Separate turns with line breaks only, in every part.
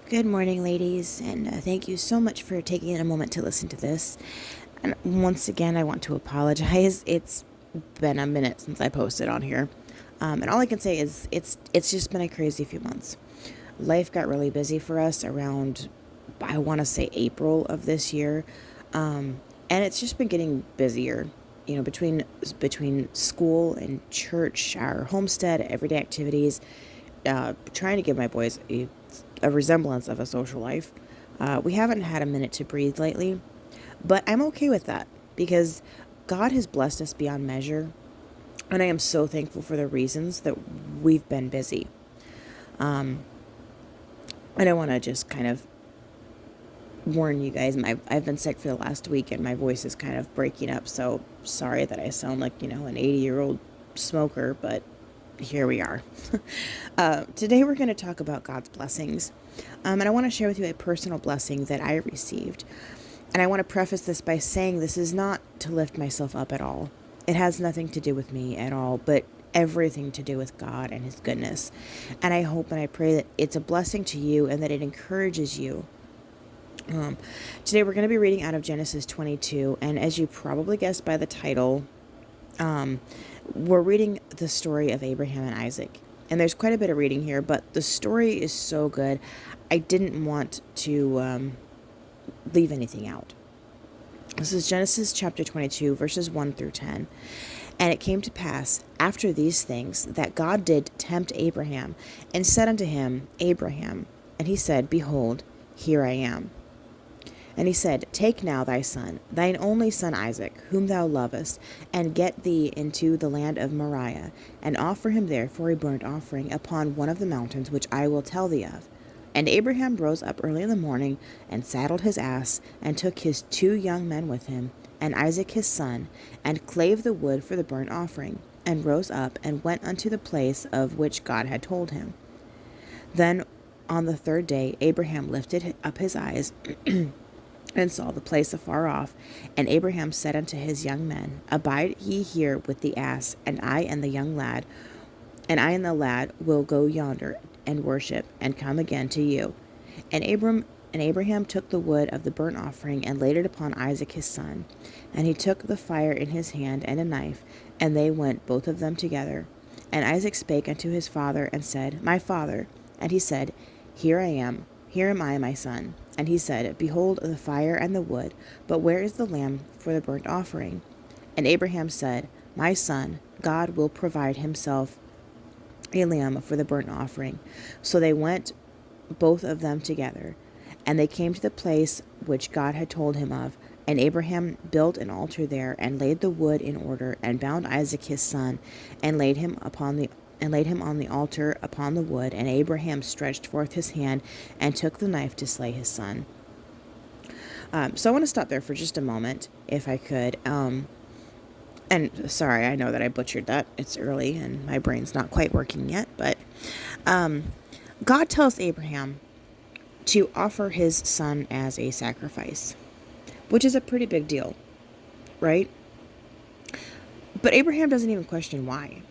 Good morning, ladies, and thank you so much for taking a moment to listen to this. And once again, I want to apologize. It's been a minute since I posted on here, and all I can say is it's just been a crazy few months. Life got really busy for us around, I want to say, April of this year, and it's just been getting busier. Between school and church, our homestead, everyday activities, trying to give my boys a resemblance of a social life. We haven't had a minute to breathe lately, but I'm okay with that because God has blessed us beyond measure, and I am so thankful for the reasons that we've been busy. And I want to just kind of warn you guys, I've been sick for the last week and my voice is kind of breaking up, so sorry that I sound like, an 80-year-old smoker, but here we are. Today we're going to talk about God's blessings. And I want to share with you a personal blessing that I received. And I want to preface this by saying this is not to lift myself up at all. It has nothing to do with me at all, but everything to do with God and His goodness. And I hope and I pray that it's a blessing to you and that it encourages you. Today we're going to be reading out of Genesis 22, and as you probably guessed by the title, we're reading the story of Abraham and Isaac. And there's quite a bit of reading here, but the story is so good, I didn't want to leave anything out. This is Genesis chapter 22, verses 1 through 10. And it came to pass, after these things, that God did tempt Abraham, and said unto him, Abraham. And he said, Behold, here I am. And he said, Take now thy son, thine only son Isaac, whom thou lovest, and get thee into the land of Moriah, and offer him there for a burnt offering upon one of the mountains which I will tell thee of. And Abraham rose up early in the morning, and saddled his ass, and took his 2 young men with him, and Isaac his son, and clave the wood for the burnt offering, and rose up, and went unto the place of which God had told him. Then on the 3rd day Abraham lifted up his eyes, and saw the place afar off. And Abraham said unto his young men, Abide ye here with the ass, and I and the lad will go yonder and worship, and come again to you. And Abraham took the wood of the burnt offering, and laid it upon Isaac his son. And he took the fire in his hand, and a knife, and they went both of them together. And Isaac spake unto his father, and said, My father. And he said, Here am I, my son. And he said, Behold the fire and the wood, but where is the lamb for the burnt offering? And Abraham said, My son, God will provide himself a lamb for the burnt offering. So they went both of them together, and they came to the place which God had told him of. And Abraham built an altar there, and laid the wood in order, and bound Isaac his son, and laid him on the altar upon the wood. And Abraham stretched forth his hand, and took the knife to slay his son. So I want to stop there for just a moment, if I could. And sorry, I know that I butchered that. It's early, and my brain's not quite working yet. But God tells Abraham to offer his son as a sacrifice, which is a pretty big deal, right? But Abraham doesn't even question why.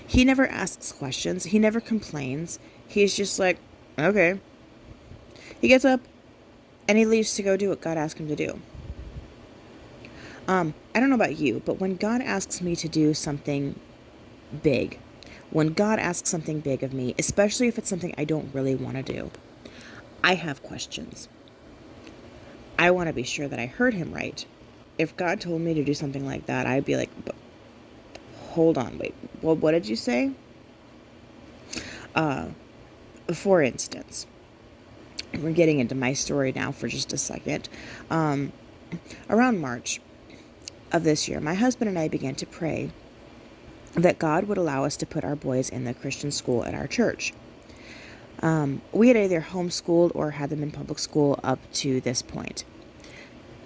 He never asks questions. He never complains. He's just like, okay. He gets up and he leaves to go do what God asked him to do. I don't know about you, but when God asks me to do something big, when God asks something big of me, especially if it's something I don't really want to do, I have questions. I want to be sure that I heard him right. If God told me to do something like that, I'd be like, hold on, wait, well, what did you say? For instance, we're getting into my story now for just a second. Around March of this year, my husband and I began to pray that God would allow us to put our boys in the Christian school at our church. We had either homeschooled or had them in public school up to this point,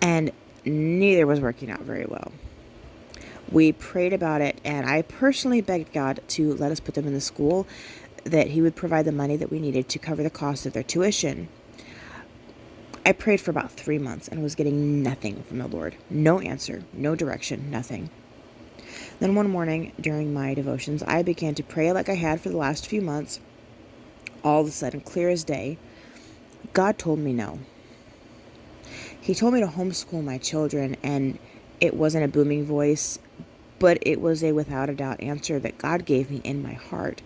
and neither was working out very well. We prayed about it, and I personally begged God to let us put them in the school, that He would provide the money that we needed to cover the cost of their tuition. I prayed for about 3 months and was getting nothing from the Lord. No answer, no direction, nothing. Then one morning during my devotions, I began to pray like I had for the last few months. All of a sudden, clear as day, God told me no. He told me to homeschool my children, and it wasn't a booming voice, but it was a without a doubt answer that God gave me in my heart.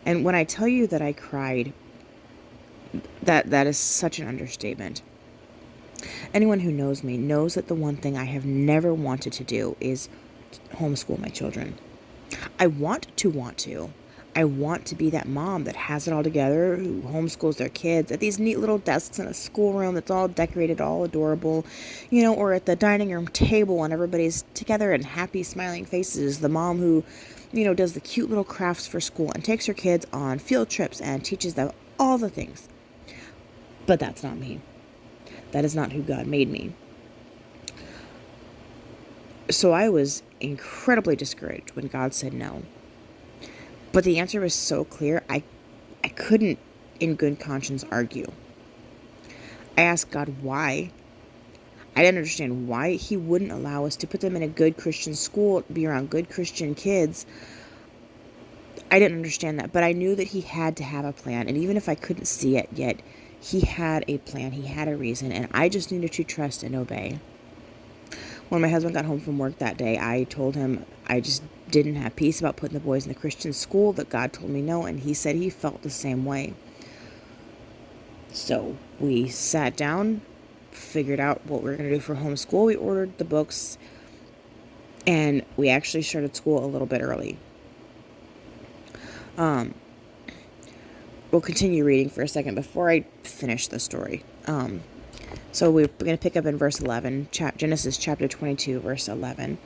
And when I tell you that I cried, that is such an understatement. Anyone who knows me knows that the one thing I have never wanted to do is homeschool my children. I want to. I want to be that mom that has it all together, who homeschools their kids at these neat little desks in a schoolroom that's all decorated, all adorable, or at the dining room table and everybody's together and happy, smiling faces. The mom who, does the cute little crafts for school and takes her kids on field trips and teaches them all the things. But that's not me. That is not who God made me. So I was incredibly discouraged when God said no. But the answer was so clear, I couldn't in good conscience argue. I asked God why. I didn't understand why He wouldn't allow us to put them in a good Christian school, be around good Christian kids. I didn't understand that, but I knew that He had to have a plan. And even if I couldn't see it yet, He had a plan, He had a reason, and I just needed to trust and obey. When my husband got home from work that day, I told him I just didn't have peace about putting the boys in the Christian school, that God told me no, and he said he felt the same way. So we sat down, figured out what we were going to do for homeschool. We ordered the books, and we actually started school a little bit early. We'll continue reading for a second before I finish the story. So we're going to pick up in verse 11, Genesis chapter 22, verse 11.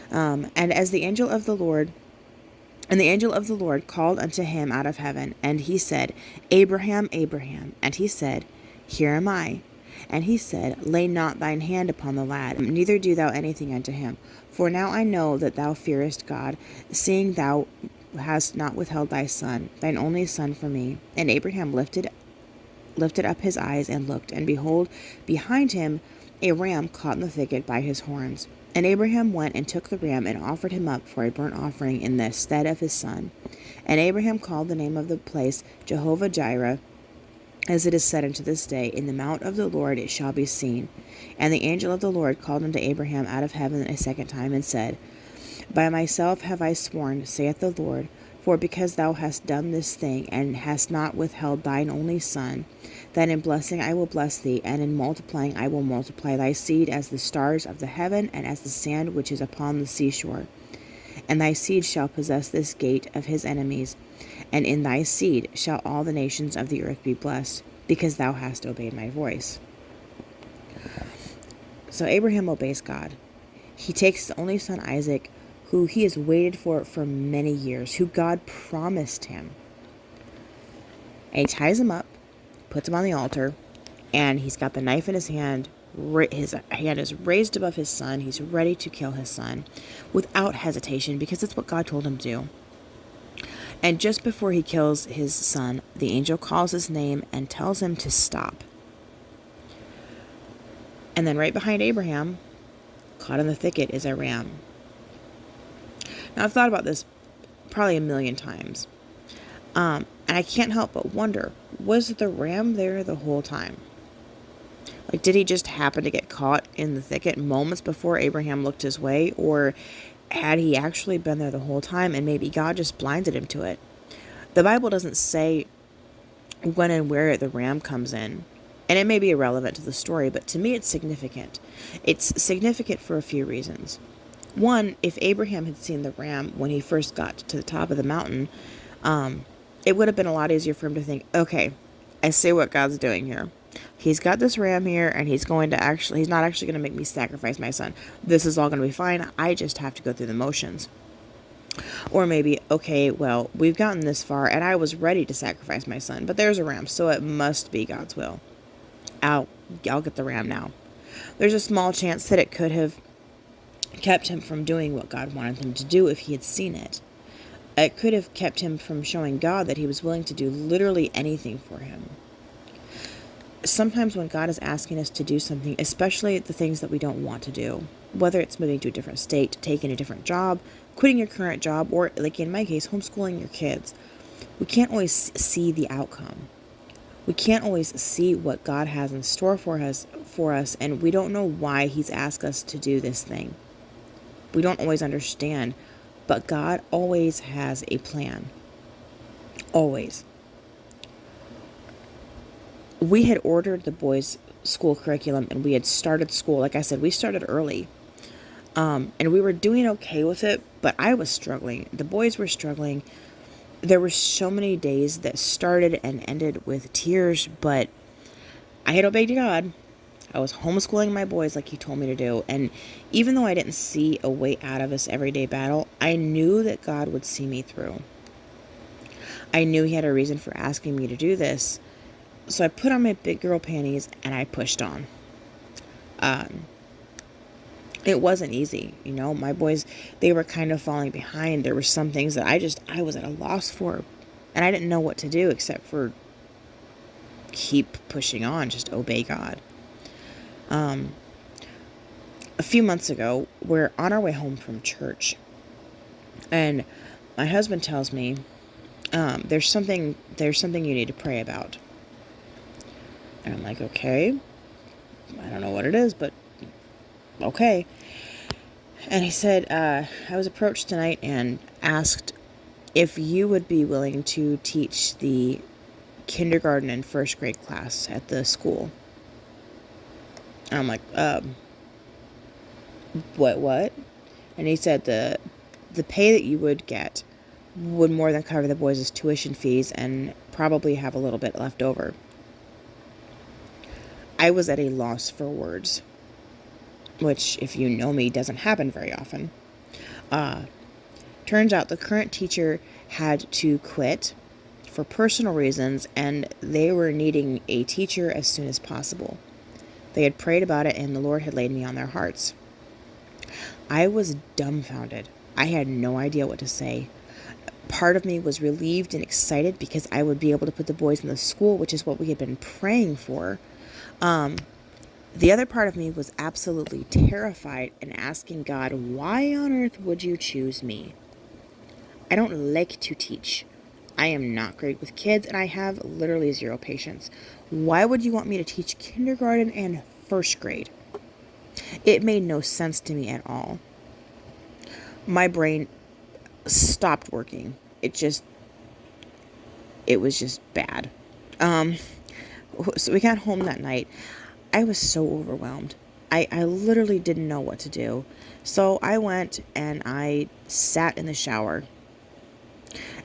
And the angel of the Lord called unto him out of heaven, and he said, Abraham, Abraham. And he said, Here am I. And he said, Lay not thine hand upon the lad, neither do thou anything unto him. For now I know that thou fearest God, seeing thou hast not withheld thy son, thine only son, from me. And Abraham lifted up his eyes and looked, and behold, behind him a ram caught in the thicket by his horns. And Abraham went and took the ram and offered him up for a burnt offering in the stead of his son. And Abraham called the name of the place Jehovah-Jireh, as it is said unto this day, In the mount of the Lord it shall be seen. And the angel of the Lord called unto Abraham out of heaven a second time, and said, By myself have I sworn, saith the Lord, for because thou hast done this thing, and hast not withheld thine only son, that in blessing I will bless thee, and in multiplying I will multiply thy seed as the stars of the heaven, and as the sand which is upon the seashore. And thy seed shall possess this gate of his enemies, and in thy seed shall all the nations of the earth be blessed, because thou hast obeyed my voice. So Abraham obeys God. He takes his only son Isaac, who he has waited for many years, who God promised him. And he ties him up, puts him on the altar, and he's got the knife in his hand. His hand is raised above his son. He's ready to kill his son without hesitation, because that's what God told him to do. And just before he kills his son, the angel calls his name and tells him to stop. And then right behind Abraham, caught in the thicket, is a ram. Now, I've thought about this probably a million times. And I can't help but wonder, was the ram there the whole time? Like, did he just happen to get caught in the thicket moments before Abraham looked his way? Or had he actually been there the whole time and maybe God just blinded him to it? The Bible doesn't say when and where the ram comes in. And it may be irrelevant to the story, but to me it's significant. It's significant for a few reasons. One, if Abraham had seen the ram when he first got to the top of the mountain, it would have been a lot easier for him to think, okay, I see what God's doing here. He's got this ram here, and he's not actually going to make me sacrifice my son. This is all going to be fine. I just have to go through the motions. Or maybe, okay, well, we've gotten this far, and I was ready to sacrifice my son, but there's a ram, so it must be God's will. I'll get the ram now. There's a small chance that it could have kept him from doing what God wanted him to do if he had seen it. It could have kept him from showing God that he was willing to do literally anything for him. Sometimes when God is asking us to do something, especially the things that we don't want to do, whether it's moving to a different state, taking a different job, quitting your current job, or like in my case, homeschooling your kids, we can't always see the outcome. We can't always see what God has in store for us, and we don't know why he's asked us to do this thing. We don't always understand, but God always has a plan. Always. We had ordered the boys' school curriculum and we had started school. Like I said, we started early. And we were doing okay with it, but I was struggling. The boys were struggling. There were so many days that started and ended with tears, but I had obeyed God. I was homeschooling my boys like he told me to do. And even though I didn't see a way out of this everyday battle, I knew that God would see me through. I knew he had a reason for asking me to do this. So I put on my big girl panties and I pushed on. It wasn't easy. My boys, they were kind of falling behind. There were some things that I was at a loss for. And I didn't know what to do except for keep pushing on, just obey God. A few months ago, we're on our way home from church. And my husband tells me, there's something you need to pray about. And I'm like, okay. I don't know what it is, but okay. And he said, I was approached tonight and asked if you would be willing to teach the kindergarten and first grade class at the school. And I'm like, what? And he said the pay that you would get would more than cover the boys' tuition fees and probably have a little bit left over. I was at a loss for words, which, if you know me, doesn't happen very often. Turns out the current teacher had to quit for personal reasons, and they were needing a teacher as soon as possible. They had prayed about it, and the Lord had laid me on their hearts. I was dumbfounded. I had no idea what to say. Part of me was relieved and excited because I would be able to put the boys in the school, which is what we had been praying for. The other part of me was absolutely terrified and asking God, why on earth would you choose me? I don't like to teach. I am not great with kids, and I have literally zero patience. Why would you want me to teach kindergarten and first grade? It made no sense to me at all. My brain stopped working. It was just bad. So we got home that night. I was so overwhelmed. I literally didn't know what to do. So I went and I sat in the shower.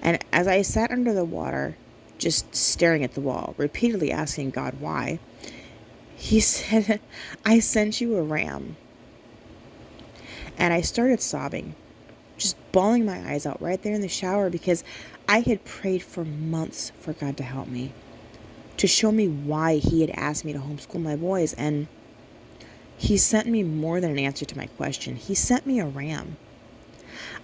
And as I sat under the water, just staring at the wall, repeatedly asking God why, he said, I sent you a ram. And I started sobbing, just bawling my eyes out right there in the shower because I had prayed for months for God to help me, to show me why he had asked me to homeschool my boys. And he sent me more than an answer to my question. He sent me a ram.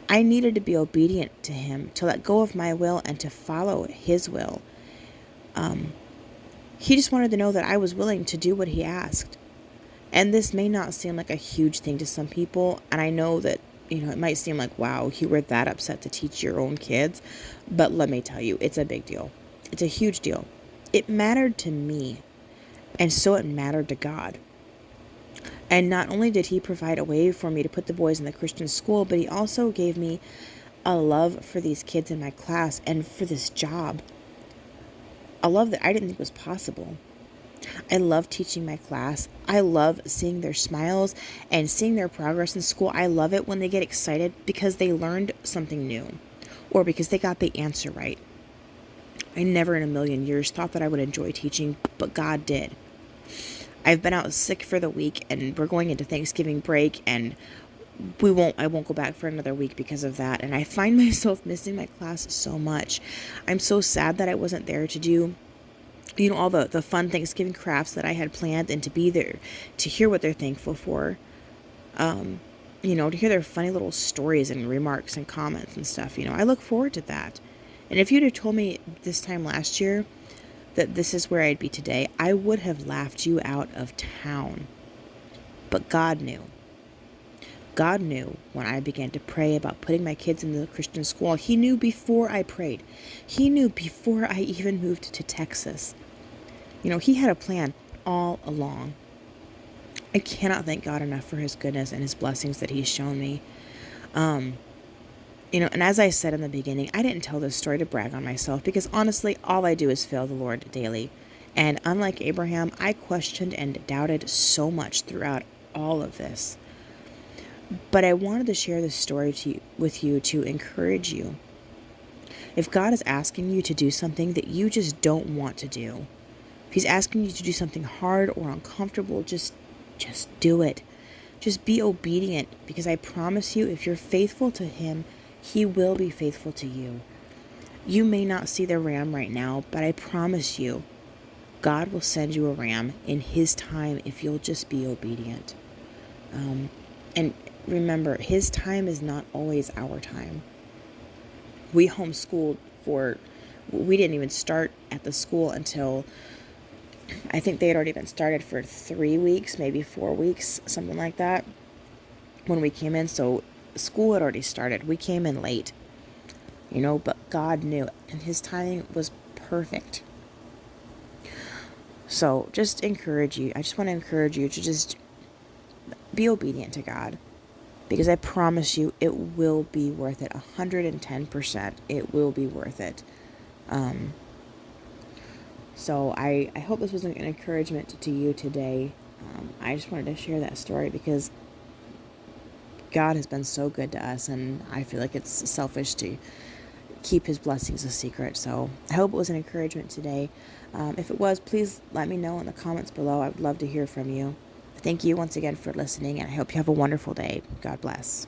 I needed to be obedient to him, to let go of my will and to follow his will. He just wanted to know that I was willing to do what he asked. And this may not seem like a huge thing to some people. And I know that, it might seem like, wow, you were that upset to teach your own kids. But let me tell you, it's a big deal. It's a huge deal. It mattered to me. And so it mattered to God. And not only did he provide a way for me to put the boys in the Christian school, but he also gave me a love for these kids in my class and for this job. A love that I didn't think was possible. I love teaching my class. I love seeing their smiles and seeing their progress in school. I love it when they get excited because they learned something new or because they got the answer right. I never in a million years thought that I would enjoy teaching, but God did. I've been out sick for the week and we're going into Thanksgiving break and I won't go back for another week because of that. And I find myself missing my class so much. I'm so sad that I wasn't there to do, all the fun Thanksgiving crafts that I had planned and to be there to hear what they're thankful for. To hear their funny little stories and remarks and comments and stuff. I look forward to that. And if you'd have told me this time last year that this is where I'd be today, I would have laughed you out of town. But God knew. God knew when I began to pray about putting my kids in the Christian school. He knew before I prayed. He knew before I even moved to Texas. He had a plan all along. I cannot thank God enough for his goodness and his blessings that he's shown me. Um, and as I said in the beginning, I didn't tell this story to brag on myself because honestly, all I do is fail the Lord daily. And unlike Abraham, I questioned and doubted so much throughout all of this. But I wanted to share this story with you to encourage you. If God is asking you to do something that you just don't want to do, if he's asking you to do something hard or uncomfortable, just do it. Just be obedient, because I promise you, if you're faithful to him, he will be faithful to you. You may not see the ram right now, but I promise you, God will send you a ram in his time if you'll just be obedient. And remember, his time is not always our time. We homeschooled we didn't even start at the school until I think they had already been started for 3 weeks, maybe 4 weeks, something like that, when we came in. So school had already started. We came in late, but God knew, and his timing was perfect. So I just want to encourage you to just be obedient to God, because I promise you it will be worth it. 110%. It will be worth it. So I hope this was an encouragement to you today. I just wanted to share that story because God has been so good to us, and I feel like it's selfish to keep his blessings a secret. So I hope it was an encouragement today. If it was, please let me know in the comments below. I would love to hear from you. Thank you once again for listening, and I hope you have a wonderful day. God bless.